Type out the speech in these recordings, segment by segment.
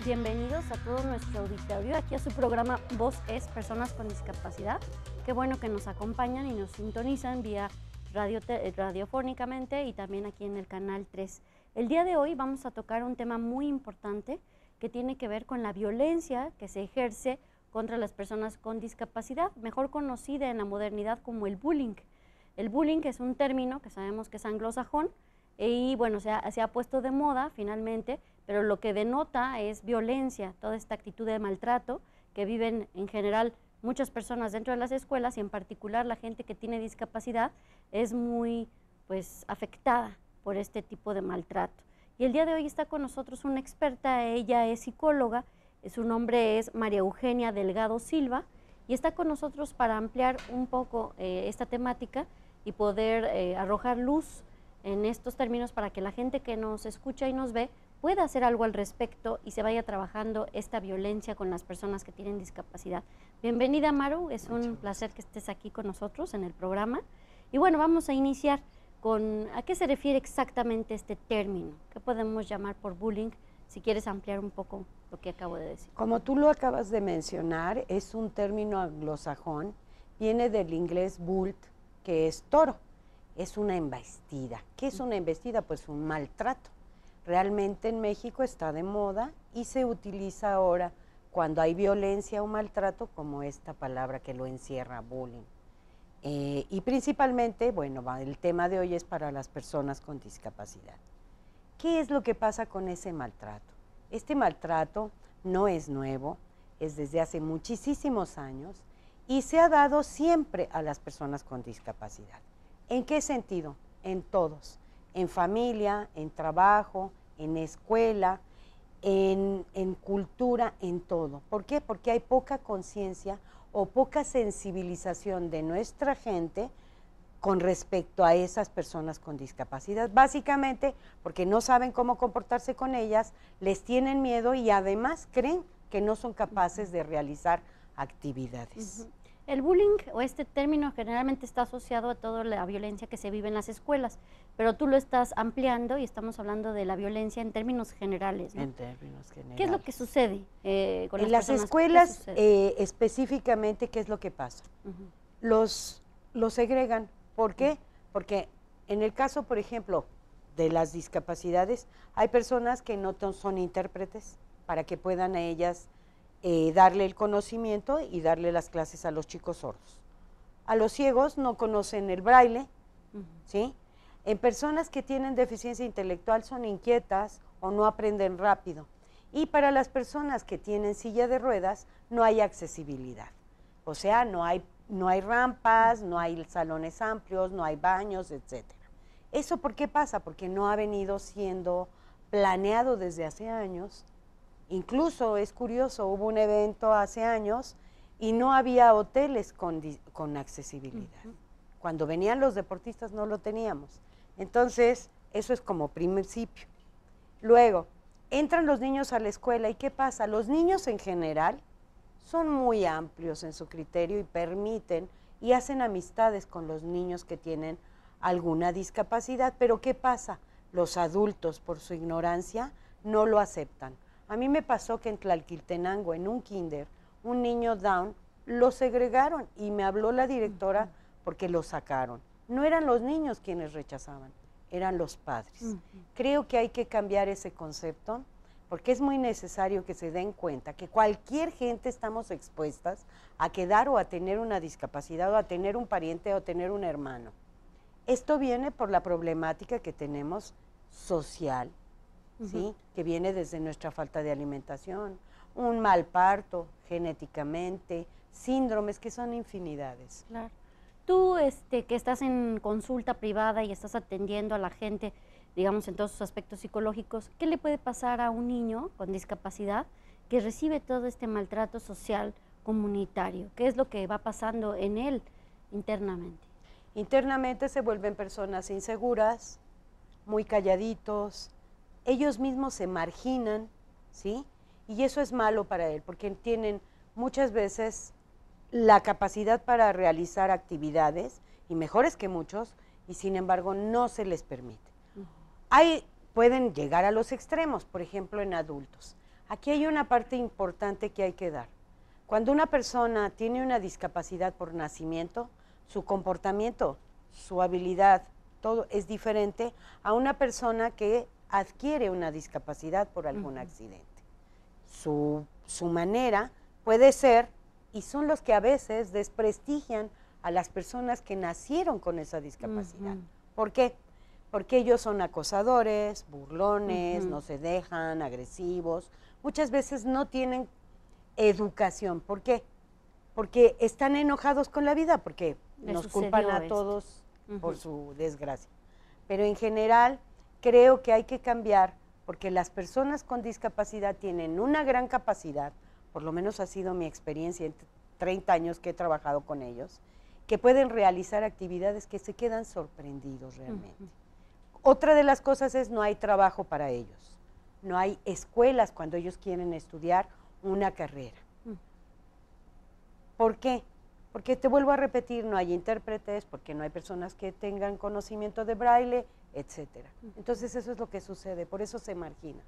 Bienvenidos a todo nuestro auditorio, aquí a su programa Voz es Personas con Discapacidad. Qué bueno que nos acompañan y nos sintonizan vía radiofónicamente y también aquí en el canal 3. El día de hoy vamos a tocar un tema muy importante que tiene que ver con la violencia que se ejerce contra las personas con discapacidad, mejor conocida en la modernidad como el bullying. El bullying es un término que sabemos que es anglosajón y bueno, se ha puesto de moda finalmente, pero lo que denota es violencia, toda esta actitud de maltrato que viven en general muchas personas dentro de las escuelas y en particular la gente que tiene discapacidad es muy afectada por este tipo de maltrato. Y el día de hoy está con nosotros una experta, ella es psicóloga, su nombre es María Eugenia Delgado Silva y está con nosotros para ampliar un poco esta temática y poder arrojar luz en estos términos para que la gente que nos escucha y nos ve pueda hacer algo al respecto y se vaya trabajando esta violencia con las personas que tienen discapacidad. Bienvenida, Maru, es un placer que estés aquí con nosotros en el programa. Y bueno, vamos a iniciar con ¿a qué se refiere exactamente este término? ¿Qué podemos llamar por bullying? Si quieres ampliar un poco lo que acabo de decir. Como tú lo acabas de mencionar, es un término anglosajón, viene del inglés bull, que es toro, es una embestida. ¿Qué es una embestida? Pues un maltrato. Realmente en México está de moda y se utiliza ahora cuando hay violencia o maltrato como esta palabra que lo encierra, bullying. Y principalmente, bueno, el tema de hoy es para las personas con discapacidad. ¿Qué es lo que pasa con ese maltrato? Este maltrato no es nuevo, es desde hace muchísimos años y se ha dado siempre a las personas con discapacidad. ¿En qué sentido? En todos. En familia, en trabajo, en escuela, en cultura, en todo. ¿Por qué? Porque hay poca conciencia o poca sensibilización de nuestra gente con respecto a esas personas con discapacidad. Básicamente porque no saben cómo comportarse con ellas, les tienen miedo y además creen que no son capaces de realizar actividades. El bullying o este término generalmente está asociado a toda la violencia que se vive en las escuelas, pero tú lo estás ampliando y estamos hablando de la violencia en términos generales, ¿no? En términos generales. ¿Qué es lo que sucede con en las las escuelas? Específicamente, ¿qué es lo que pasa? Los segregan. ¿Por qué? Porque en el caso, por ejemplo, de las discapacidades, hay personas que no son intérpretes para que puedan a ellas darle el conocimiento y darle las clases a los chicos sordos. A los ciegos no conocen el braille, ¿sí? En personas que tienen deficiencia intelectual son inquietas o no aprenden rápido. Y para las personas que tienen silla de ruedas no hay accesibilidad. O sea, no hay rampas, no hay salones amplios, no hay baños, etc. ¿Eso por qué pasa? Porque no ha venido siendo planeado desde hace años. Incluso es curioso, hubo un evento hace años y no había hoteles con accesibilidad. Cuando venían los deportistas no lo teníamos. Entonces, eso es como principio. Luego, entran los niños a la escuela y ¿qué pasa? Los niños en general son muy amplios en su criterio y permiten y hacen amistades con los niños que tienen alguna discapacidad, pero ¿qué pasa? Los adultos, por su ignorancia, no lo aceptan. A mí me pasó que en Tlalquiltenango, en un kinder, un niño down, lo segregaron y me habló la directora porque lo sacaron. No eran los niños quienes rechazaban, eran los padres. Creo que hay que cambiar ese concepto porque es muy necesario que se den cuenta que cualquier gente estamos expuestas a quedar o a tener una discapacidad o a tener un pariente o a tener un hermano. Esto viene por la problemática que tenemos social, ¿sí? Que viene desde nuestra falta de alimentación, un mal parto genéticamente, síndromes que son infinidades. Claro. Tú que estás en consulta privada y estás atendiendo a la gente, digamos, en todos sus aspectos psicológicos, ¿qué le puede pasar a un niño con discapacidad que recibe todo este maltrato social comunitario? ¿Qué es lo que va pasando en él internamente? Internamente se vuelven personas inseguras, muy calladitos, ellos mismos se marginan, ¿sí? Y eso es malo para él, porque tienen muchas veces la capacidad para realizar actividades, y mejores que muchos, y sin embargo no se les permite. Pueden llegar a los extremos, por ejemplo en adultos. Aquí hay una parte importante que hay que dar. Cuando una persona tiene una discapacidad por nacimiento, su comportamiento, su habilidad, todo es diferente a una persona que adquiere una discapacidad por algún accidente. Su manera puede ser, y son los que a veces desprestigian a las personas que nacieron con esa discapacidad. ¿Por qué? Porque ellos son acosadores, burlones, no se dejan, agresivos. Muchas veces no tienen educación. ¿Por qué? Porque están enojados con la vida, porque nos culpan a todos por su desgracia. Pero en general creo que hay que cambiar, porque las personas con discapacidad tienen una gran capacidad, por lo menos ha sido mi experiencia en 30 años que he trabajado con ellos, que pueden realizar actividades que se quedan sorprendidos realmente. Otra de las cosas es no hay trabajo para ellos, no hay escuelas cuando ellos quieren estudiar una carrera. ¿Por qué? Porque te vuelvo a repetir, no hay intérpretes, porque no hay personas que tengan conocimiento de braille, etcétera. Entonces eso es lo que sucede, por eso se margina.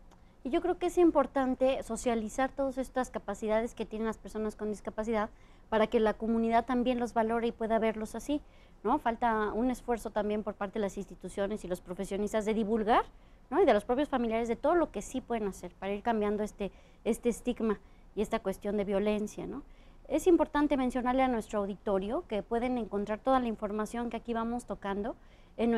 Y yo creo que es importante socializar todas estas capacidades que tienen las personas con discapacidad para que la comunidad también los valore y pueda verlos así, ¿no? Falta un esfuerzo también por parte de las instituciones y los profesionistas de divulgar, ¿no? Y de los propios familiares de todo lo que sí pueden hacer para ir cambiando este estigma y esta cuestión de violencia, ¿no? Es importante mencionarle a nuestro auditorio que pueden encontrar toda la información que aquí vamos tocando en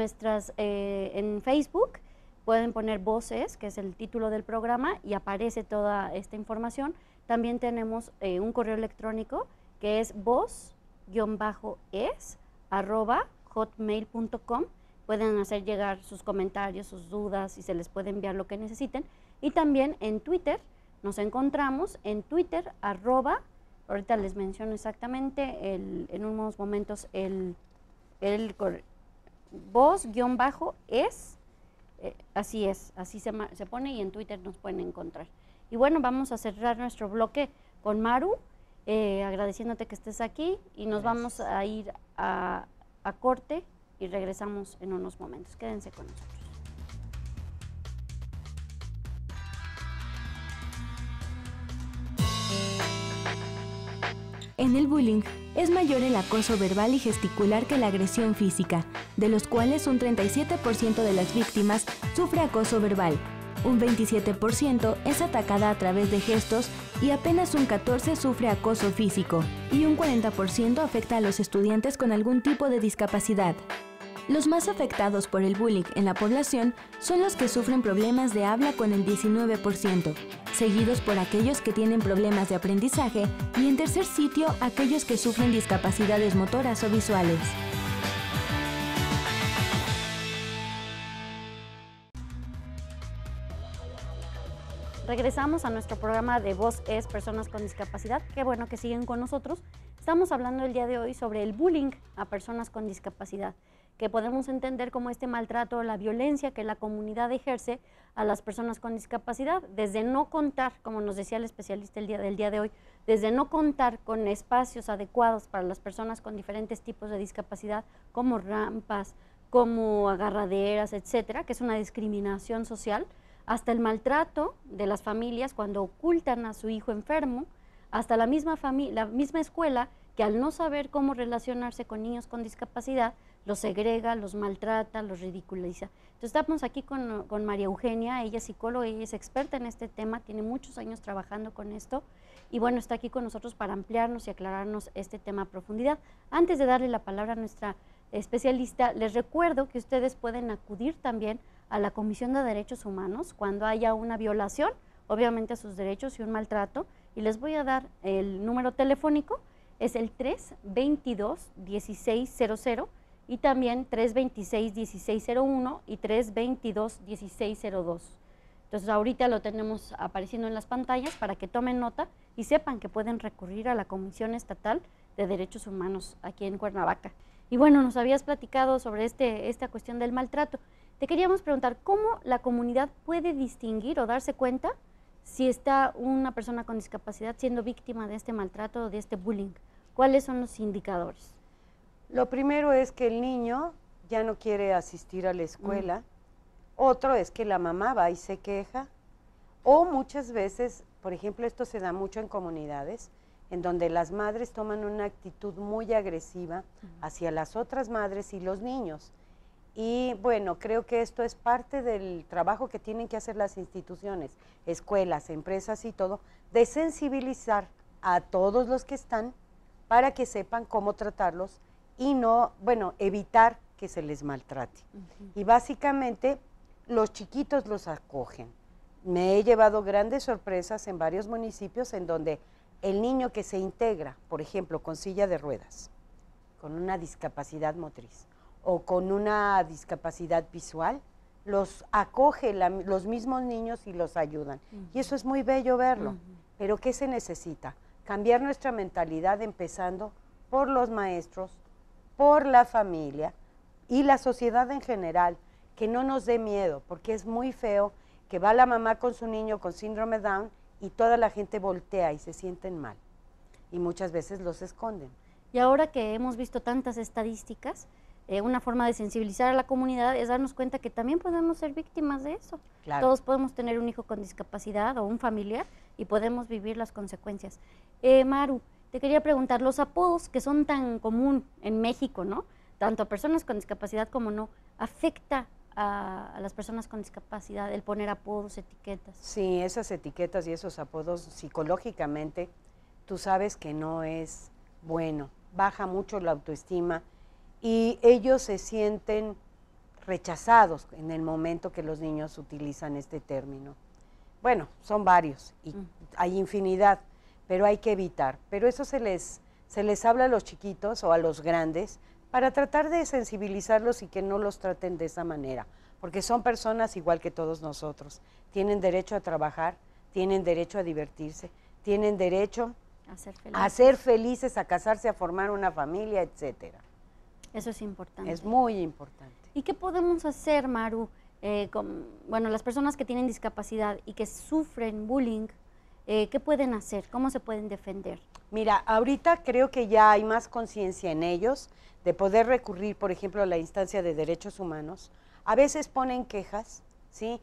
en Facebook. Pueden poner Voces, que es el título del programa, y aparece toda esta información. También tenemos un correo electrónico que es voz-es@hotmail.com. Pueden hacer llegar sus comentarios, sus dudas, y se les puede enviar lo que necesiten. Y también en Twitter, nos encontramos en Twitter, ahorita les menciono exactamente en unos momentos el voz-es, así es, así se pone, y en Twitter nos pueden encontrar. Y bueno, vamos a cerrar nuestro bloque con Maru, agradeciéndote que estés aquí, y nos vamos a ir a corte y regresamos en unos momentos. Quédense con nosotros. En el bullying es mayor el acoso verbal y gesticular que la agresión física, de los cuales un 37% de las víctimas sufre acoso verbal, un 27% es atacada a través de gestos y apenas un 14% sufre acoso físico, y un 40% afecta a los estudiantes con algún tipo de discapacidad. Los más afectados por el bullying en la población son los que sufren problemas de habla con el 19%, seguidos por aquellos que tienen problemas de aprendizaje y en tercer sitio aquellos que sufren discapacidades motoras o visuales. Regresamos a nuestro programa de Voz es Personas con Discapacidad. Qué bueno que siguen con nosotros. Estamos hablando el día de hoy sobre el bullying a personas con discapacidad, que podemos entender como este maltrato o la violencia que la comunidad ejerce a las personas con discapacidad, desde no contar, como nos decía el especialista del día de hoy, desde no contar con espacios adecuados para las personas con diferentes tipos de discapacidad, como rampas, como agarraderas, etcétera, que es una discriminación social, hasta el maltrato de las familias cuando ocultan a su hijo enfermo, hasta la misma escuela que al no saber cómo relacionarse con niños con discapacidad, los segrega, los maltrata, los ridiculiza. Entonces estamos aquí con María Eugenia, ella es psicóloga, ella es experta en este tema, tiene muchos años trabajando con esto, y bueno, está aquí con nosotros para ampliarnos y aclararnos este tema a profundidad. Antes de darle la palabra a nuestra especialista, les recuerdo que ustedes pueden acudir también a la Comisión de Derechos Humanos cuando haya una violación, obviamente a sus derechos, y un maltrato, y les voy a dar el número telefónico, es el 322-1600, y también 326-1601 y 322-1602. Entonces ahorita lo tenemos apareciendo en las pantallas para que tomen nota y sepan que pueden recurrir a la Comisión Estatal de Derechos Humanos aquí en Cuernavaca. Y bueno, nos habías platicado sobre esta cuestión del maltrato. Te queríamos preguntar, ¿cómo la comunidad puede distinguir o darse cuenta si está una persona con discapacidad siendo víctima de este maltrato o de este bullying? ¿Cuáles son los indicadores? Lo primero es que el niño ya no quiere asistir a la escuela. Otro es que la mamá va y se queja. O muchas veces, por ejemplo, esto se da mucho en comunidades, en donde las madres toman una actitud muy agresiva hacia las otras madres y los niños. Y bueno, creo que esto es parte del trabajo que tienen que hacer las instituciones, escuelas, empresas y todo, de sensibilizar a todos los que están para que sepan cómo tratarlos y no, bueno, evitar que se les maltrate. Y básicamente los chiquitos los acogen. Me he llevado grandes sorpresas en varios municipios en donde el niño que se integra, por ejemplo, con silla de ruedas, con una discapacidad motriz o con una discapacidad visual, los acoge los mismos niños y los ayudan. Y eso es muy bello verlo. Pero ¿qué se necesita? Cambiar nuestra mentalidad empezando por los maestros, por la familia y la sociedad en general, que no nos dé miedo, porque es muy feo que va la mamá con su niño con síndrome Down y toda la gente voltea y se sienten mal. Y muchas veces los esconden. Y ahora que hemos visto tantas estadísticas, una forma de sensibilizar a la comunidad es darnos cuenta que también podemos ser víctimas de eso. Claro. Todos podemos tener un hijo con discapacidad o un familiar y podemos vivir las consecuencias. Maru, te quería preguntar, los apodos que son tan común en México, ¿no? Tanto a personas con discapacidad como no, ¿afecta a las personas con discapacidad el poner apodos, etiquetas? Sí, esas etiquetas y esos apodos psicológicamente, tú sabes que no es bueno, baja mucho la autoestima y ellos se sienten rechazados en el momento que los niños utilizan este término. Bueno, son varios y hay infinidad, pero hay que evitar. Pero eso se les habla a los chiquitos o a los grandes para tratar de sensibilizarlos y que no los traten de esa manera, porque son personas igual que todos nosotros. Tienen derecho a trabajar, tienen derecho a divertirse, tienen derecho a ser felices, a casarse, a formar una familia, etcétera. Eso es importante. Es muy importante. ¿Y qué podemos hacer, Maru, bueno, las personas que tienen discapacidad y que sufren bullying, qué pueden hacer? ¿Cómo se pueden defender? Mira, ahorita creo que ya hay más conciencia en ellos de poder recurrir, por ejemplo, a la instancia de derechos humanos. A veces ponen quejas, ¿sí?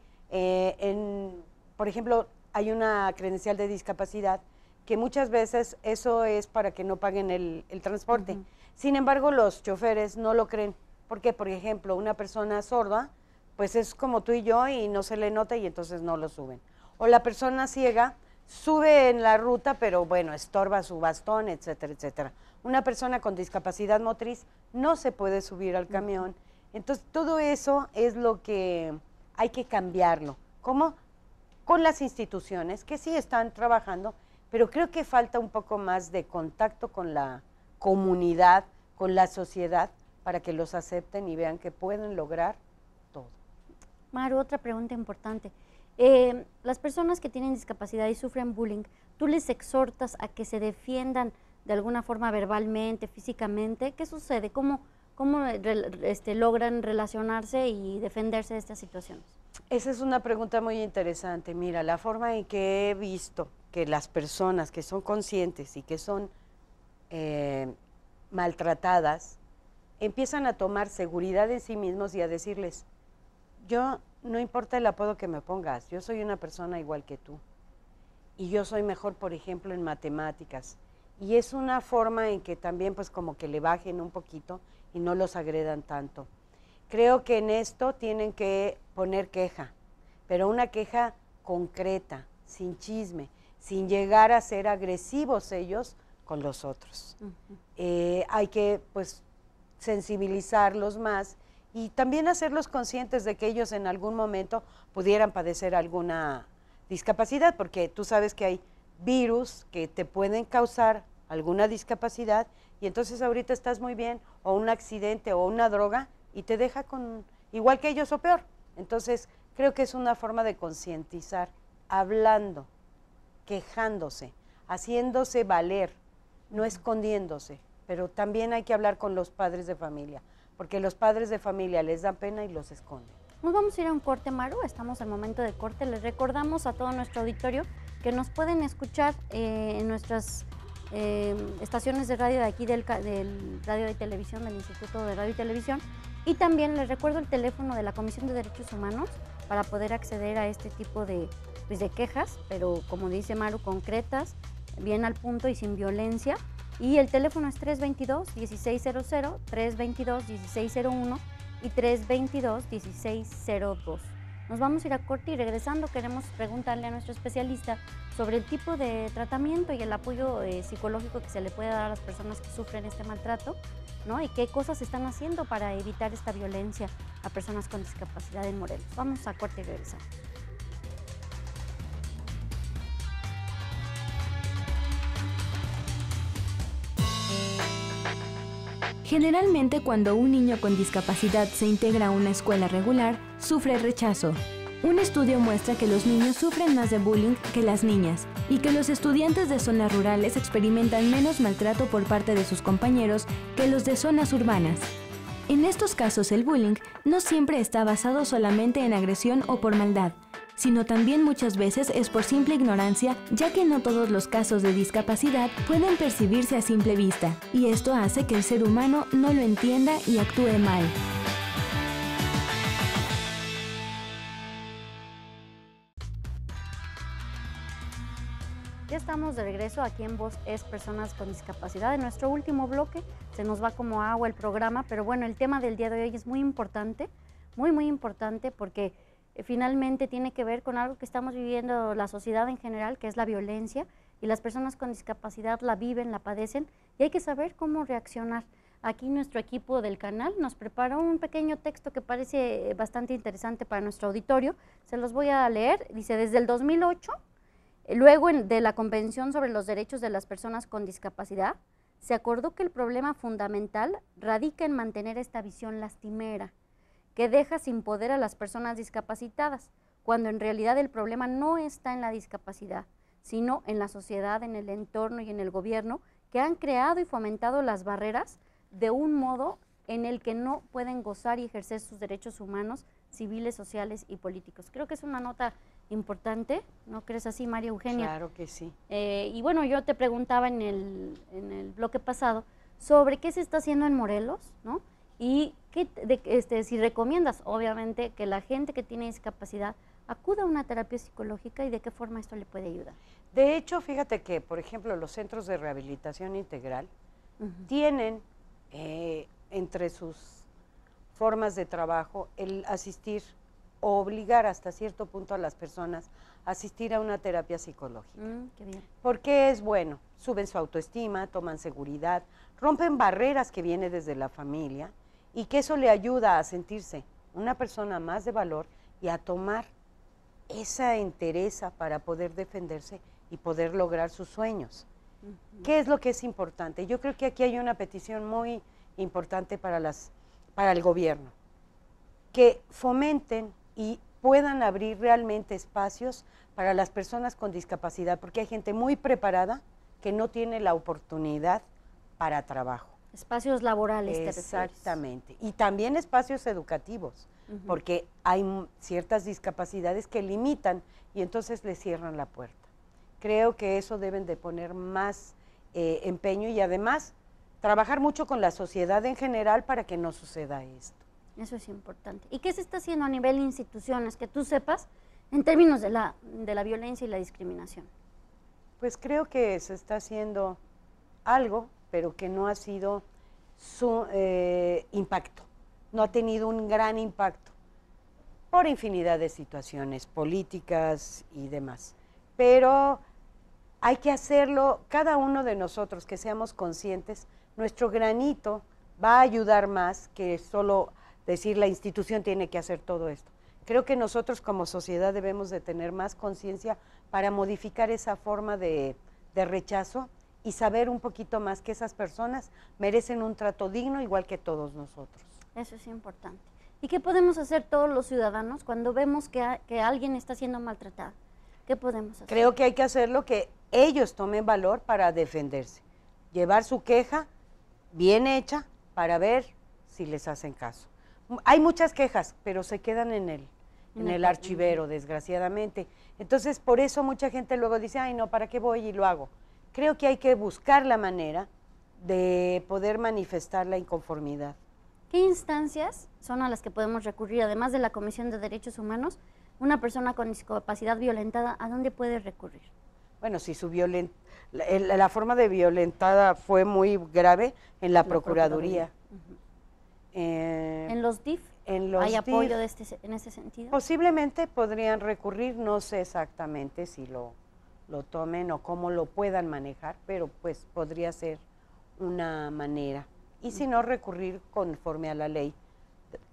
Por ejemplo, hay una credencial de discapacidad que muchas veces eso es para que no paguen el transporte. Sin embargo, los choferes no lo creen, porque, por ejemplo, una persona sorda, pues es como tú y yo y no se le nota y entonces no lo suben. O la persona ciega sube en la ruta, pero bueno, estorba su bastón, etcétera, etcétera. Una persona con discapacidad motriz no se puede subir al camión. Entonces, todo eso es lo que hay que cambiarlo. ¿Cómo? Con las instituciones, que sí están trabajando, pero creo que falta un poco más de contacto con la comunidad, con la sociedad, para que los acepten y vean que pueden lograr todo. Maru, otra pregunta importante. Las personas que tienen discapacidad y sufren bullying, ¿tú les exhortas a que se defiendan de alguna forma verbalmente, físicamente? ¿Qué sucede? ¿Cómo logran relacionarse y defenderse de estas situaciones? Esa es una pregunta muy interesante. Mira, la forma en que he visto que las personas que son conscientes y que son maltratadas, empiezan a tomar seguridad en sí mismos y a decirles, yo no importa el apodo que me pongas, yo soy una persona igual que tú. Y yo soy mejor, por ejemplo, en matemáticas. Y es una forma en que también pues como que le bajen un poquito y no los agredan tanto. Creo que en esto tienen que poner queja, pero una queja concreta, sin chisme, sin llegar a ser agresivos ellos con los otros. Hay que pues sensibilizarlos más y también hacerlos conscientes de que ellos en algún momento pudieran padecer alguna discapacidad, porque tú sabes que hay virus que te pueden causar alguna discapacidad y entonces ahorita estás muy bien, o un accidente o una droga y te deja con igual que ellos o peor. Entonces creo que es una forma de concientizar, hablando, quejándose, haciéndose valer, no escondiéndose, pero también hay que hablar con los padres de familia, porque los padres de familia les dan pena y los esconden. Nos vamos a ir a un corte, Maru, estamos al momento de corte. Les recordamos a todo nuestro auditorio que nos pueden escuchar en nuestras estaciones de radio de aquí del Radio y Televisión, del Instituto de Radio y Televisión, y también les recuerdo el teléfono de la Comisión de Derechos Humanos para poder acceder a este tipo de, pues, de quejas, pero como dice Maru, concretas, bien al punto y sin violencia. Y el teléfono es 322-1600, 322-1601 y 322-1602. Nos vamos a ir a corte y regresando queremos preguntarle a nuestro especialista sobre el tipo de tratamiento y el apoyo psicológico que se le puede dar a las personas que sufren este maltrato, ¿no? Y qué cosas están haciendo para evitar esta violencia a personas con discapacidad en Morelos. Vamos a corte y regresamos. Generalmente, cuando un niño con discapacidad se integra a una escuela regular, sufre rechazo. Un estudio muestra que los niños sufren más de bullying que las niñas y que los estudiantes de zonas rurales experimentan menos maltrato por parte de sus compañeros que los de zonas urbanas. En estos casos, el bullying no siempre está basado solamente en agresión o por maldad, sino también muchas veces es por simple ignorancia, ya que no todos los casos de discapacidad pueden percibirse a simple vista, y esto hace que el ser humano no lo entienda y actúe mal. Ya estamos de regreso aquí en Voz es Personas con Discapacidad. En nuestro último bloque se nos va como agua el programa, pero bueno, el tema del día de hoy es muy importante, muy importante, porque finalmente tiene que ver con algo que estamos viviendo la sociedad en general, que es la violencia, y las personas con discapacidad la viven, la padecen, y hay que saber cómo reaccionar. Aquí nuestro equipo del canal nos preparó un pequeño texto que parece bastante interesante para nuestro auditorio. Se los voy a leer. Dice: desde el 2008, luego de la Convención sobre los Derechos de las Personas con Discapacidad, se acordó que el problema fundamental radica en mantener esta visión lastimera, que deja sin poder a las personas discapacitadas, cuando en realidad el problema no está en la discapacidad, sino en la sociedad, en el entorno y en el gobierno, que han creado y fomentado las barreras de un modo en el que no pueden gozar y ejercer sus derechos humanos, civiles, sociales y políticos. Creo que es una nota importante, ¿no crees así, María Eugenia? Claro que sí. Y bueno, yo te preguntaba en el bloque pasado sobre qué se está haciendo en Morelos, ¿no? Y si recomiendas, obviamente, que la gente que tiene discapacidad acuda a una terapia psicológica y de qué forma esto le puede ayudar. De hecho, fíjate que, por ejemplo, los centros de rehabilitación integral tienen entre sus formas de trabajo el asistir o obligar hasta cierto punto a las personas a asistir a una terapia psicológica. Qué bien. Porque es bueno, suben su autoestima, toman seguridad, rompen barreras que vienen desde la familia y que eso le ayuda a sentirse una persona más de valor y a tomar esa entereza para poder defenderse y poder lograr sus sueños. ¿Qué es lo que es importante? Yo creo que aquí hay una petición muy importante para el gobierno, que fomenten y puedan abrir realmente espacios para las personas con discapacidad, porque hay gente muy preparada que no tiene la oportunidad para trabajo. Espacios laborales, te refieres. Exactamente. Y también espacios educativos, porque hay ciertas discapacidades que limitan y entonces le cierran la puerta. Creo que eso deben de poner más empeño y además trabajar mucho con la sociedad en general para que no suceda esto. Eso es importante. ¿Y qué se está haciendo a nivel de instituciones, que tú sepas, en términos de la violencia y la discriminación? Pues creo que se está haciendo algo, pero que no ha sido su impacto, no ha tenido un gran impacto por infinidad de situaciones políticas y demás. Pero hay que hacerlo, cada uno de nosotros que seamos conscientes, nuestro granito va a ayudar más que solo decir la institución tiene que hacer todo esto. Creo que nosotros como sociedad debemos de tener más conciencia para modificar esa forma de rechazo y saber un poquito más que esas personas merecen un trato digno igual que todos nosotros. Eso es importante. ¿Y qué podemos hacer todos los ciudadanos cuando vemos que alguien está siendo maltratado? ¿Qué podemos hacer? Creo que hay que hacerlo, que ellos tomen valor para defenderse, llevar su queja bien hecha para ver si les hacen caso. Hay muchas quejas, pero se quedan en el archivero, desgraciadamente. Entonces, por eso mucha gente luego dice, ay, no, ¿para qué voy y lo hago? Creo que hay que buscar la manera de poder manifestar la inconformidad. ¿Qué instancias son a las que podemos recurrir, además de la Comisión de Derechos Humanos, una persona con discapacidad violentada, ¿a dónde puede recurrir? Bueno, si la forma de violentada fue muy grave, en la Procuraduría. ¿En los DIF? ¿Hay apoyo en ese sentido? Posiblemente podrían recurrir, no sé exactamente si lo tomen o cómo lo puedan manejar, pero pues podría ser una manera. Y si no, recurrir conforme a la ley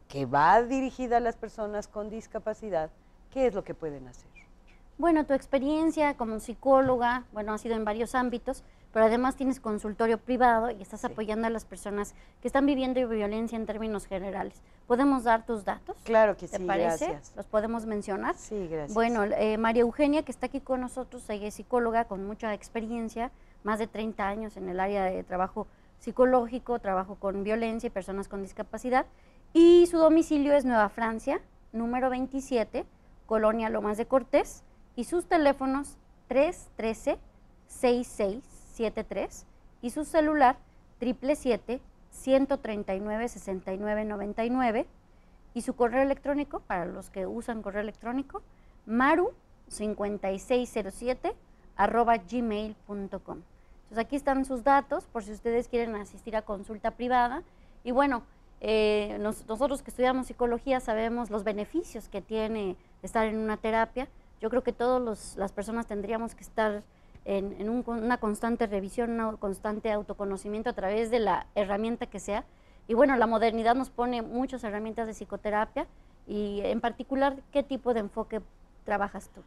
que va dirigida a las personas con discapacidad, ¿qué es lo que pueden hacer? Bueno, tu experiencia como psicóloga, bueno, ha sido en varios ámbitos, pero además tienes consultorio privado y estás apoyando a las personas que están viviendo violencia en términos generales. ¿Podemos dar tus datos? Claro que sí, ¿Te parece? gracias. ¿Los podemos mencionar? Sí, gracias. Bueno, María Eugenia, que está aquí con nosotros, ella es psicóloga con mucha experiencia, más de 30 años en el área de trabajo psicológico, trabajo con violencia y personas con discapacidad, y su domicilio es Nueva Francia, número 27, Colonia Lomas de Cortés, y sus teléfonos 313-6673 y su celular 777-139-6999 y su correo electrónico, para los que usan correo electrónico, maru5607@gmail.com. Entonces aquí están sus datos por si ustedes quieren asistir a consulta privada. Y bueno, nosotros que estudiamos psicología sabemos los beneficios que tiene estar en una terapia. Yo creo que todas las personas tendríamos que estar en una constante revisión, un constante autoconocimiento a través de la herramienta que sea. Y bueno, la modernidad nos pone muchas herramientas de psicoterapia y en particular, ¿qué tipo de enfoque trabajas tú?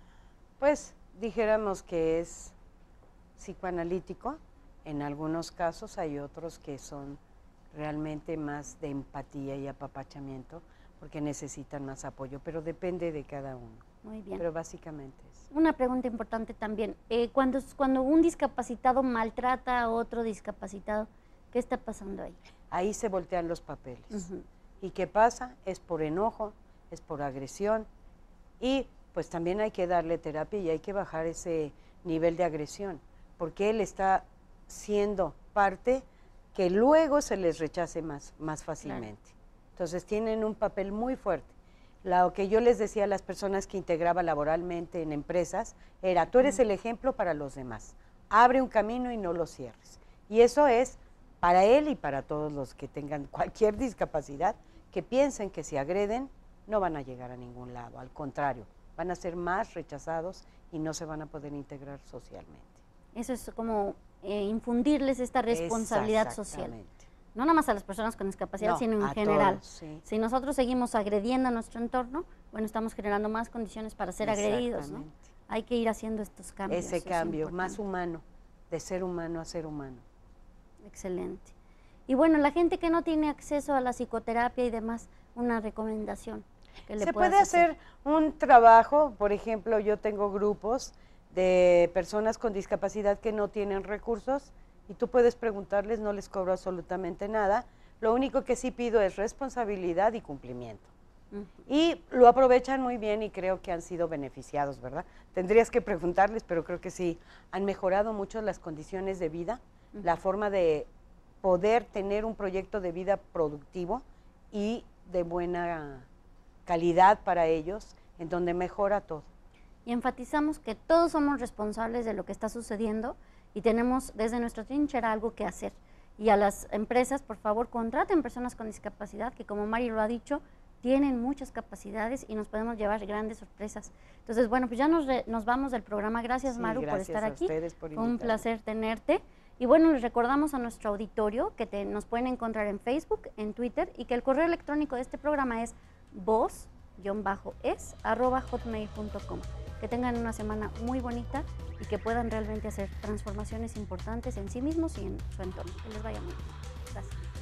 Pues dijéramos que es psicoanalítico, en algunos casos hay otros que son realmente más de empatía y apapachamiento porque necesitan más apoyo, pero depende de cada uno. Muy bien. Pero básicamente es. Una pregunta importante también, cuando un discapacitado maltrata a otro discapacitado, ¿qué está pasando ahí? Ahí se voltean los papeles. ¿Y qué pasa? Es por enojo, es por agresión y pues también hay que darle terapia y hay que bajar ese nivel de agresión, porque él está siendo parte que luego se les rechace más fácilmente. Claro. Entonces tienen un papel muy fuerte. Lo que yo les decía a las personas que integraba laboralmente en empresas era, tú eres el ejemplo para los demás, abre un camino y no lo cierres. Y eso es para él y para todos los que tengan cualquier discapacidad, que piensen que si agreden no van a llegar a ningún lado, al contrario, van a ser más rechazados y no se van a poder integrar socialmente. Eso es como infundirles esta responsabilidad social. No nada más a las personas con discapacidad, sino en general. Todos, sí. Si nosotros seguimos agrediendo a nuestro entorno, bueno, estamos generando más condiciones para ser agredidos, ¿no? Hay que ir haciendo estos cambios. Ese cambio, más humano, de ser humano a ser humano. Excelente. Y bueno, la gente que no tiene acceso a la psicoterapia y demás, una recomendación que le Se puedas puede hacer un trabajo, por ejemplo, yo tengo grupos de personas con discapacidad que no tienen recursos, y tú puedes preguntarles, no les cobro absolutamente nada, lo único que sí pido es responsabilidad y cumplimiento. Y lo aprovechan muy bien y creo que han sido beneficiados, ¿verdad? Tendrías que preguntarles, pero creo que sí, han mejorado mucho las condiciones de vida, la forma de poder tener un proyecto de vida productivo y de buena calidad para ellos, en donde mejora todo. Y enfatizamos que todos somos responsables de lo que está sucediendo, y tenemos desde nuestra trinchera algo que hacer. Y a las empresas, por favor, contraten personas con discapacidad, que como Mari lo ha dicho, tienen muchas capacidades y nos podemos llevar grandes sorpresas. Entonces, bueno, pues ya nos vamos del programa. Gracias, Maru, por estar aquí. Fue un placer tenerte. Y bueno, les recordamos a nuestro auditorio que nos pueden encontrar en Facebook, en Twitter, y que el correo electrónico de este programa es voz-es@hotmail.com. Que tengan una semana muy bonita y que puedan realmente hacer transformaciones importantes en sí mismos y en su entorno. Que les vaya muy bien. Gracias.